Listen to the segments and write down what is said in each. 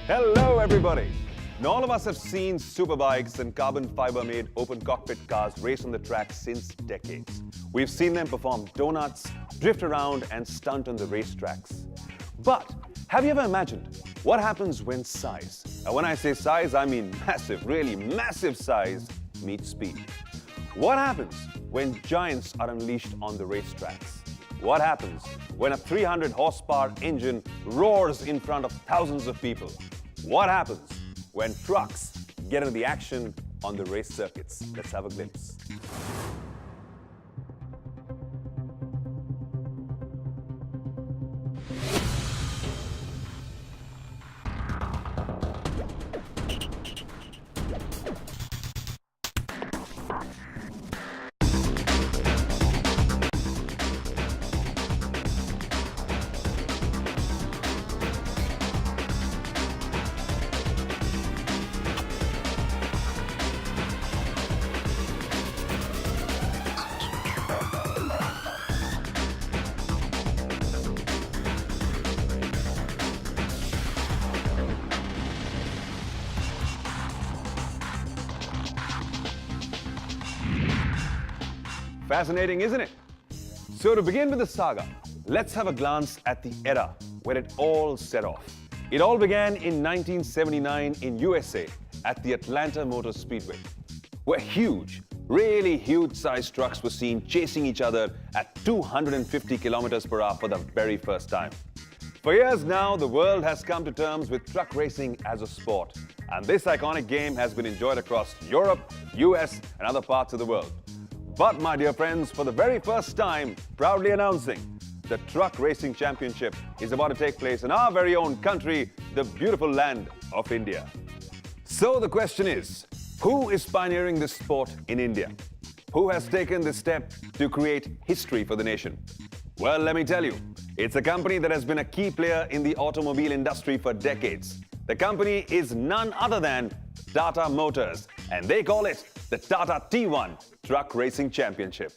Hello, everybody. Now, all of us have seen superbikes and carbon fiber-made open cockpit cars race on the track since decades. We've seen them perform donuts, drift around, and stunt on the racetracks. But have you ever imagined what happens when size, and when I say size, I mean massive, really massive size, meets speed? What happens when giants are unleashed on the racetracks? What happens when a 300 horsepower engine roars in front of thousands of people? What happens when trucks get into the action on the race circuits? Let's have a glimpse. Fascinating, isn't it? So to begin with the saga, let's have a glance at the era where it all set off. It all began in 1979 in USA at the Atlanta Motor Speedway, where huge, really huge-sized trucks were seen chasing each other at 250 kilometers per hour for the very first time. For years now, the world has come to terms with truck racing as a sport, and this iconic game has been enjoyed across Europe, US, and other parts of the world. But, my dear friends, for the very first time, proudly announcing, the Truck Racing Championship is about to take place in our very own country, the beautiful land of India. So the question is, who is pioneering this sport in India? Who has taken this step to create history for the nation? Well, let me tell you, it's a company that has been a key player in the automobile industry for decades. The company is none other than Tata Motors, and they call it the Tata T1 Truck Racing Championship.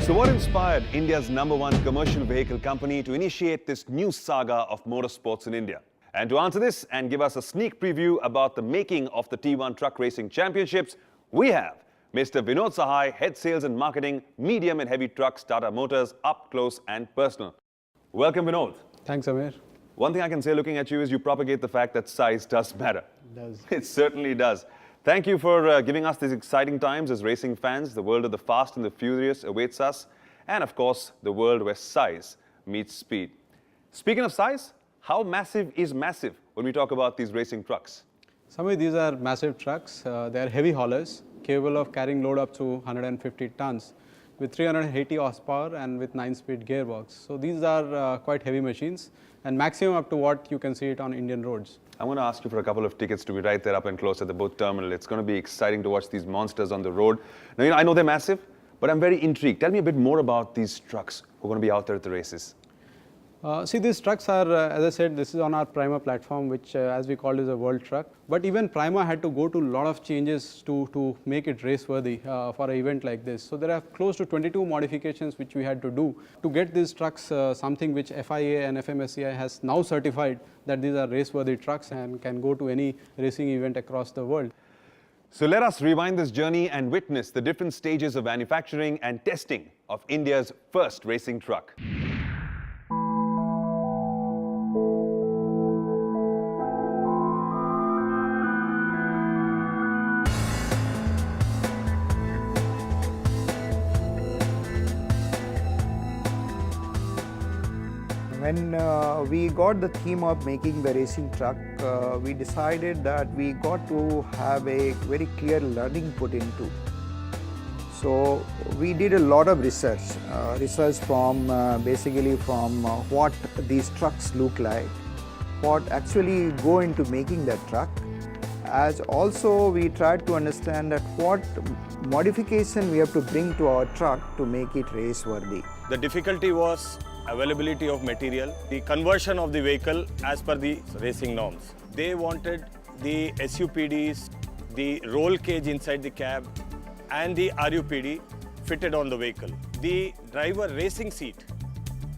So what inspired India's #1 commercial vehicle company to initiate this new saga of motorsports in India? And to answer this and give us a sneak preview about the making of the T1 Truck Racing Championships, we have Mr. Vinod Sahai, Head Sales and Marketing, Medium and Heavy Trucks, Tata Motors, up close and personal. Welcome, Vinod. Thanks, Amir. One thing I can say looking at you is you propagate the fact that size does matter. It does. It certainly does. Thank you for giving us these exciting times as racing fans. The world of the fast and the furious awaits us. And of course, the world where size meets speed. Speaking of size, how massive is massive when we talk about these racing trucks? Some of these are massive trucks. They are heavy haulers, capable of carrying load up to 150 tons with 380 horsepower and with 9-speed gearbox. So these are quite heavy machines and maximum up to what you can see it on Indian roads. I'm going to ask you for a couple of tickets to be right there up and close at the boat terminal. It's going to be exciting to watch these monsters on the road. Now, I know they're massive, but I'm very intrigued. Tell me a bit more about these trucks who are going to be out there at the races. See, these trucks are, as I said, this is on our Prima platform, which as we call is a world truck. But even Prima had to go to a lot of changes to make it race worthy for an event like this. So there are close to 22 modifications which we had to do to get these trucks something which FIA and FMSCI has now certified that these are race worthy trucks and can go to any racing event across the world. So let us rewind this journey and witness the different stages of manufacturing and testing of India's first racing truck. When we got the theme of making the racing truck, we decided that we got to have a very clear learning put into. So we did a lot of research from basically from what these trucks look like, what actually go into making that truck, as also we tried to understand that what modification we have to bring to our truck to make it race worthy. The difficulty was availability of material, the conversion of the vehicle as per the racing norms. They wanted the SUPDs, the roll cage inside the cab and the RUPD fitted on the vehicle. The driver racing seat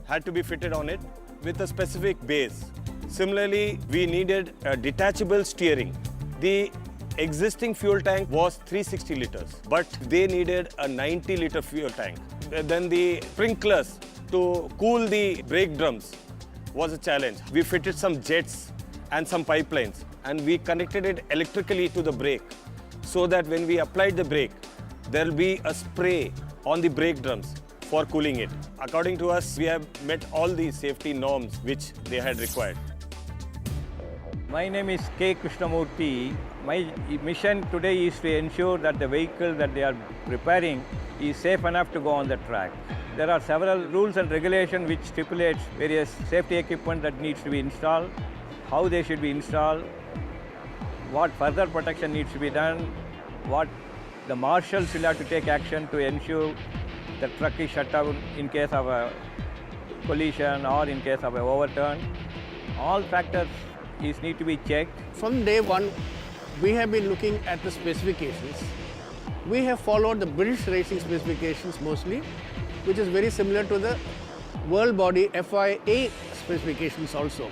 had to be fitted on it with a specific base. Similarly, we needed a detachable steering. The existing fuel tank was 360 liters, but they needed a 90-liter fuel tank. Then the sprinklers to cool the brake drums was a challenge. We fitted some jets and some pipelines, and we connected it electrically to the brake so that when we applied the brake, there will be a spray on the brake drums for cooling it. According to us, we have met all the safety norms which they had required. My name is K. Krishnamurthy. My mission today is to ensure that the vehicle that they are preparing is safe enough to go on the track. There are several rules and regulations which stipulates various safety equipment that needs to be installed, how they should be installed, what further protection needs to be done, what the marshals will have to take action to ensure the truck is shut down in case of a collision or in case of an overturn. All factors need to be checked. From day one, we have been looking at the specifications. We have followed the British racing specifications mostly, which is very similar to the world body FIA specifications also.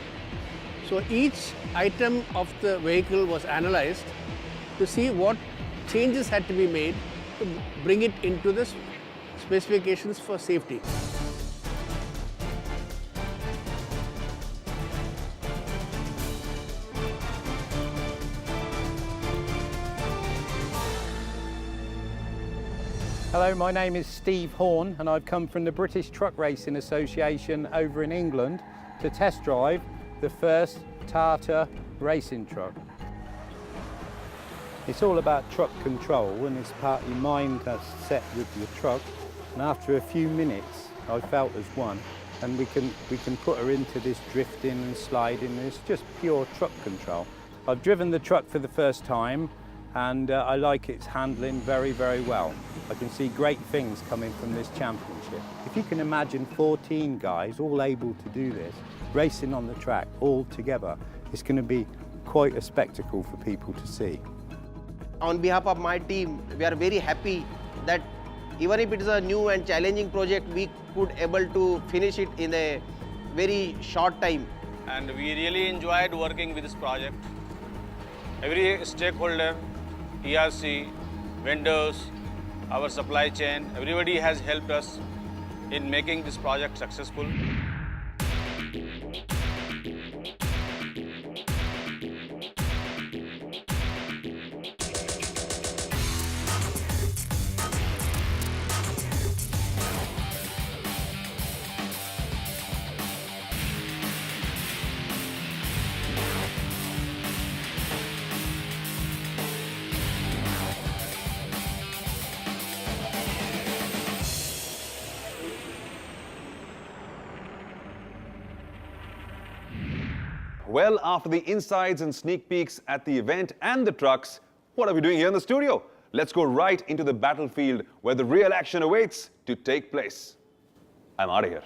So each item of the vehicle was analyzed to see what changes had to be made to bring it into the specifications for safety. Hello, my name is Steve Horn and I've come from the British Truck Racing Association over in England to test drive the first Tata racing truck. It's all about truck control and it's part your mind that's set with your truck, and after a few minutes I felt as one, and we can put her into this drifting and sliding, and it's just pure truck control. I've driven the truck for the first time and I like its handling very, very well. I can see great things coming from this championship. If you can imagine 14 guys all able to do this, racing on the track all together, it's going to be quite a spectacle for people to see. On behalf of my team, we are very happy that even if it is a new and challenging project, we could able to finish it in a very short time. And we really enjoyed working with this project. Every stakeholder, ERC, vendors, our supply chain, everybody has helped us in making this project successful. Well, after the insides and sneak peeks at the event and the trucks, what are we doing here in the studio? Let's go right into the battlefield where the real action awaits to take place. I'm out of here.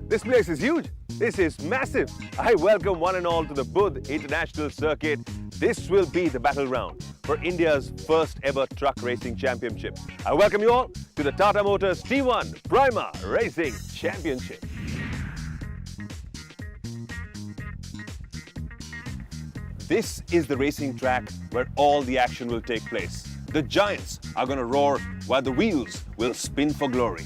This place is huge. This is massive. I welcome one and all to the Budh International Circuit. This will be the battle round for India's first ever truck racing championship. I welcome you all to the Tata Motors T1 Prima Racing Championship. This is the racing track where all the action will take place. The giants are going to roar while the wheels will spin for glory.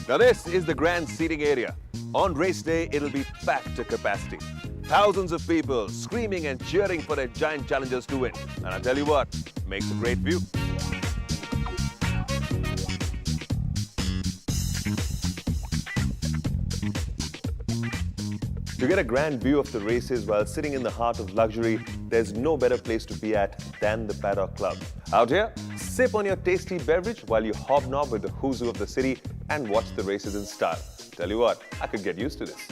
Now this is the grand seating area. On race day, it'll be packed to capacity. Thousands of people screaming and cheering for their giant challengers to win. And I'll tell you what, makes a great view. To get a grand view of the races while sitting in the heart of luxury, there's no better place to be at than the Paddock Club. Out here, sip on your tasty beverage while you hobnob with the who's who of the city and watch the races in style. Tell you what, I could get used to this.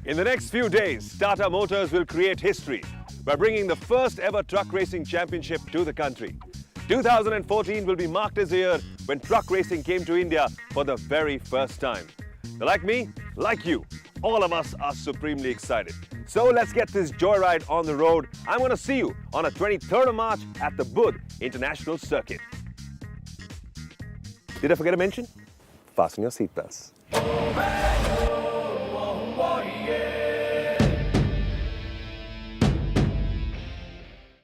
In the next few days, Tata Motors will create history by bringing the first ever truck racing championship to the country. 2014 will be marked as a year when truck racing came to India for the very first time. Now, like me, like you, all of us are supremely excited. So let's get this joyride on the road. I'm going to see you on the 23rd of March at the Budh International Circuit. Did I forget to mention? Fasten your seatbelts.